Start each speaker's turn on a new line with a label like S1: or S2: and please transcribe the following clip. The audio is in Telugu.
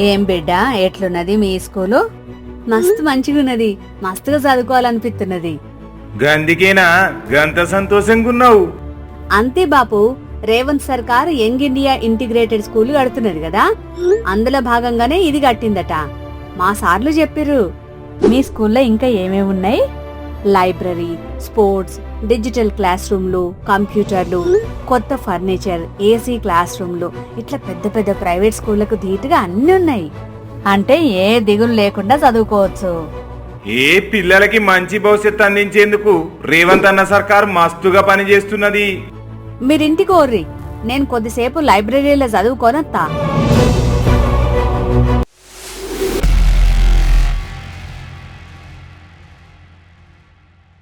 S1: ఏం బిడ్డ ఎట్లున్నది మీ స్కూలు? మస్తు మంచిగున్నది, మస్తుగా చదువుకోవాలనిపిస్తున్నది.
S2: గందికేనా గంత సంతోషంగున్నావు?
S1: అంతే బాపు, రేవంత్ సర్కార్ యంగ్ ఇండియా ఇంటిగ్రేటెడ్ స్కూల్ కడుతున్నది కదా, అందులో భాగంగానే ఇది కట్టిందట. మా సార్లు చెప్పిర్రు. మీ స్కూల్లో ఇంకా ఏమేమి ఉన్నాయి? లైబ్రరీ, స్పోర్ట్స్, డిజిటల్ క్లాస్ రూమ్లు, కంప్యూటర్లు, కొత్త ఫర్నిచర్, ఏసీ క్లాస్ రూమ్లు, ఇట్లా పెద్ద పెద్ద ప్రైవేట్ స్కూళ్లకు ధీటుగా అన్ని ఉన్నాయి. అంటే ఏ దిగులు లేకుండా చదువుకోవచ్చు.
S2: ఏ పిల్లలకి మంచి భవిష్యత్తు అందించేందుకు రేవంత్ అన్న సర్కార్ మస్తుగా పనిచేస్తున్నది.
S1: మీరింటికి ఓర్రి, నేను కొద్దిసేపు లైబ్రరీలో చదువుకోనొత్తా.